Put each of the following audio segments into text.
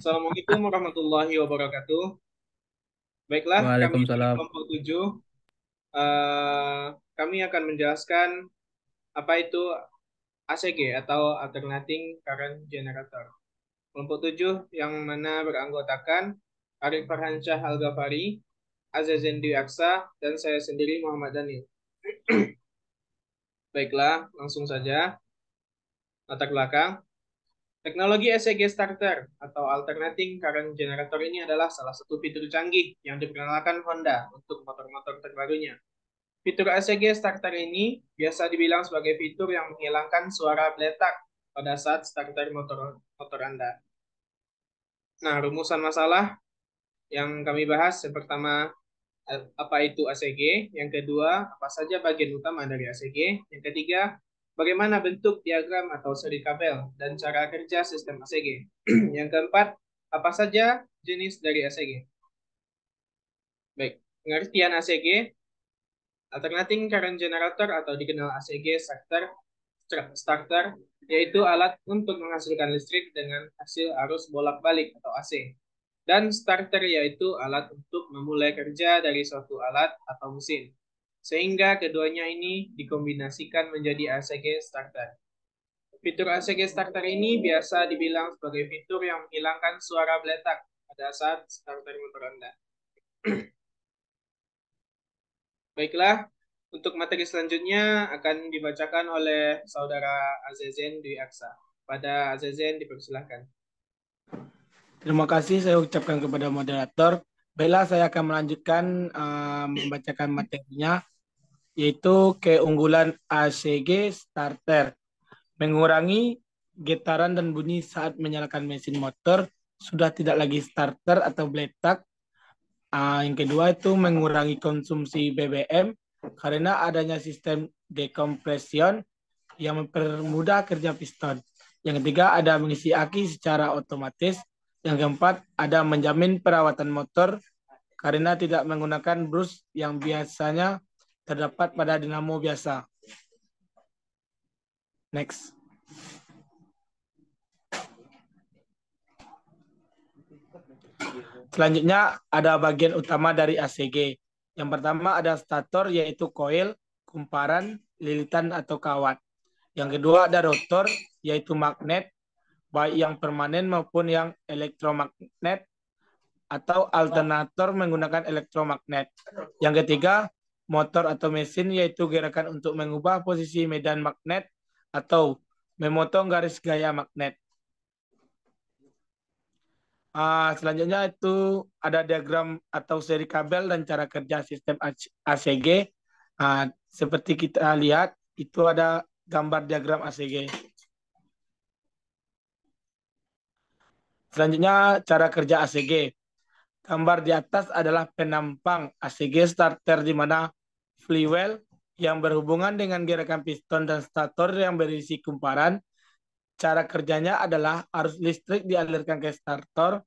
Assalamualaikum warahmatullahi wabarakatuh. Baiklah, kami di Waalaikumsalam. kelompok 7, eh, kami akan menjelaskan apa itu ACG atau Alternating Current Generator. Kelompok 7 yang mana beranggotakan Arif Farhansyah Al-Ghafari, Azazen Dwi Aksa, dan saya sendiri Muhammad Daniel. Baiklah, langsung saja latar belakang. Teknologi ACG starter atau alternating current generator ini adalah salah satu fitur canggih yang diperkenalkan Honda untuk motor-motor terbarunya. Fitur ACG starter ini biasa dibilang sebagai fitur yang menghilangkan suara beletak pada saat starter motor Anda. Nah, rumusan masalah yang kami bahas yang pertama apa itu ACG, yang kedua apa saja bagian utama dari ACG, yang ketiga bagaimana bentuk diagram atau seri kabel dan cara kerja sistem ACG. Yang keempat, apa saja jenis dari ACG. Baik, pengertian ACG, Alternating Current Generator atau dikenal ACG starter, yaitu alat untuk menghasilkan listrik dengan hasil arus bolak-balik atau AC. Dan starter yaitu alat untuk memulai kerja dari suatu alat atau mesin. Sehingga keduanya ini dikombinasikan menjadi ACG starter. Fitur ACG starter ini biasa dibilang sebagai fitur yang menghilangkan suara beletak pada saat starter motor Anda. Baiklah, untuk materi selanjutnya akan dibacakan oleh Saudara Azezen Dwi Aksa. Pada Azezen dipersilahkan. Terima kasih saya ucapkan kepada moderator. Baiklah, saya akan melanjutkan membacakan materinya, yaitu keunggulan ACG starter. Mengurangi getaran dan bunyi saat menyalakan mesin motor, sudah tidak lagi starter atau beletak. Yang kedua itu mengurangi konsumsi BBM karena adanya sistem dekompresion yang mempermudah kerja piston. Yang ketiga ada mengisi aki secara otomatis. Yang keempat ada menjamin perawatan motor karena tidak menggunakan brus yang biasanya terdapat pada dinamo biasa. Next. Selanjutnya ada bagian utama dari ACG. Yang pertama ada stator yaitu koil, kumparan, lilitan atau kawat. Yang kedua ada rotor yaitu magnet, baik yang permanen maupun yang elektromagnet atau alternator menggunakan elektromagnet. Yang ketiga, motor atau mesin yaitu gerakan untuk mengubah posisi medan magnet atau memotong garis gaya magnet. Selanjutnya itu ada diagram atau seri kabel dan cara kerja sistem ACG. Seperti kita lihat, itu ada gambar diagram ACG. Selanjutnya cara kerja ACG. Gambar di atas adalah penampang ACG starter di mana flywheel yang berhubungan dengan gerakan piston dan stator yang berisi kumparan. Cara kerjanya adalah arus listrik dialirkan ke starter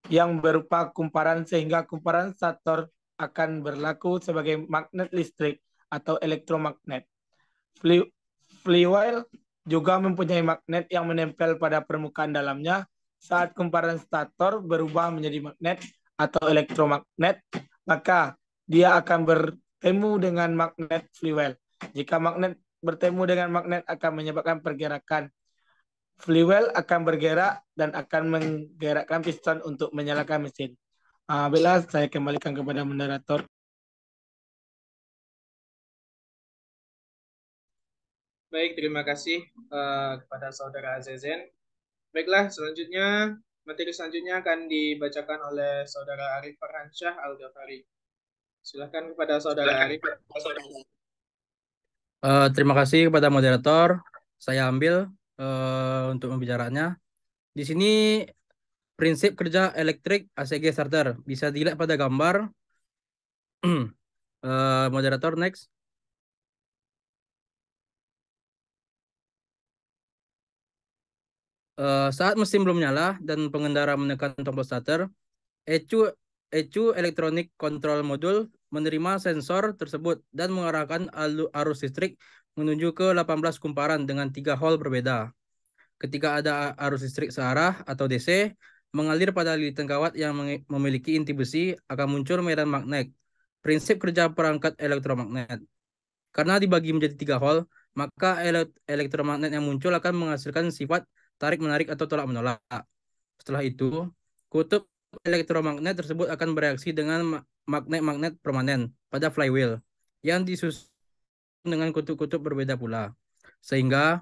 yang berupa kumparan sehingga kumparan stator akan berlaku sebagai magnet listrik atau elektromagnet. Flywheel juga mempunyai magnet yang menempel pada permukaan dalamnya. Saat kumparan stator berubah menjadi magnet atau elektromagnet, maka dia akan bertemu dengan magnet flywheel. Jika magnet bertemu dengan magnet akan menyebabkan pergerakan. Flywheel akan bergerak dan akan menggerakkan piston untuk menyalakan mesin. Baiklah, saya kembalikan kepada moderator. Baik, terima kasih kepada Saudara Azezen. Baiklah, materi selanjutnya akan dibacakan oleh Saudara Arif Farhansyah Al-Ghafari. Silakan kepada Saudara Arif. Terima kasih kepada moderator. Saya ambil untuk pembicaraannya. Di sini prinsip kerja elektrik ACG starter bisa dilihat pada gambar. Moderator next. Saat mesin belum nyala dan pengendara menekan tombol starter, ECU Electronic Control Module menerima sensor tersebut dan mengarahkan arus listrik menuju ke 18 kumparan dengan 3 hole berbeda. Ketika ada arus listrik searah atau DC, mengalir pada lilitan kawat yang memiliki inti besi, akan muncul medan magnet. Prinsip kerja perangkat elektromagnet. Karena dibagi menjadi 3 hal, maka elektromagnet yang muncul akan menghasilkan sifat tarik-menarik atau tolak-menolak. Setelah itu, kutub elektromagnet tersebut akan bereaksi dengan magnet-magnet permanen pada flywheel yang disusun dengan kutub-kutub berbeda pula. Sehingga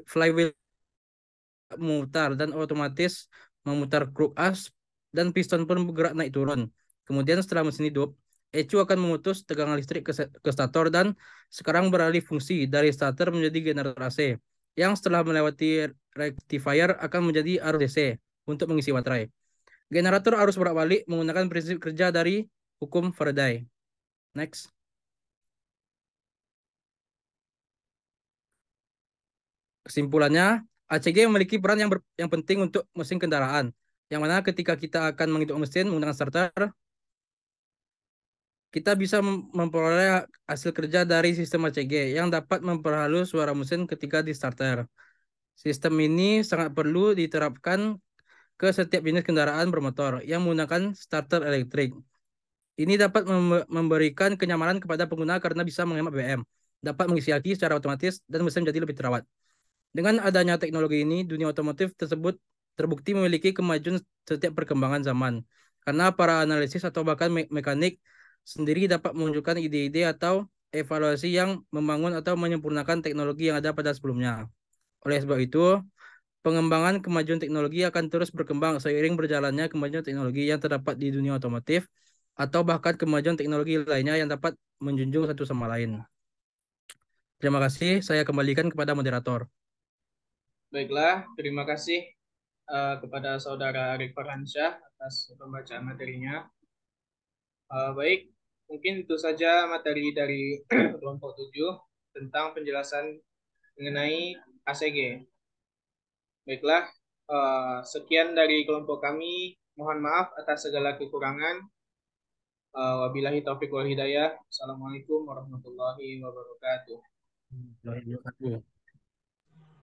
flywheel memutar dan otomatis memutar kruk as dan piston pun bergerak naik turun. Kemudian setelah mesin hidup, ECU akan memutus tegangan listrik ke stator dan sekarang beralih fungsi dari starter menjadi generator AC yang setelah melewati rectifier akan menjadi arus DC untuk mengisi baterai. Generator arus bolak-balik menggunakan prinsip kerja dari hukum Faraday. Next. Kesimpulannya, ACG memiliki peran yang penting untuk mesin kendaraan, yang mana ketika kita akan menghidup mesin menggunakan starter, kita bisa memperoleh hasil kerja dari sistem ACG yang dapat memperhalus suara mesin ketika di starter. Sistem ini sangat perlu diterapkan ke setiap jenis kendaraan bermotor yang menggunakan starter elektrik. Ini dapat memberikan kenyamanan kepada pengguna karena bisa menghemat BBM, dapat mengisi aki secara otomatis, dan mesin menjadi lebih terawat. Dengan adanya teknologi ini, dunia otomotif tersebut terbukti memiliki kemajuan setiap perkembangan zaman. Karena para analisis atau bahkan mekanik sendiri dapat menunjukkan ide-ide atau evaluasi yang membangun atau menyempurnakan teknologi yang ada pada sebelumnya. Oleh sebab itu, pengembangan kemajuan teknologi akan terus berkembang seiring berjalannya kemajuan teknologi yang terdapat di dunia otomotif atau bahkan kemajuan teknologi lainnya yang dapat menjunjung satu sama lain. Terima kasih, saya kembalikan kepada moderator. Baiklah, terima kasih kepada Saudara Arif Farhansyah atas pembacaan materinya. Baik, mungkin itu saja materi dari kelompok 7 tentang penjelasan mengenai ACG. Baiklah, sekian dari kelompok kami. Mohon maaf atas segala kekurangan. Wabillahi taufiq wal hidayah. Assalamualaikum warahmatullahi wabarakatuh.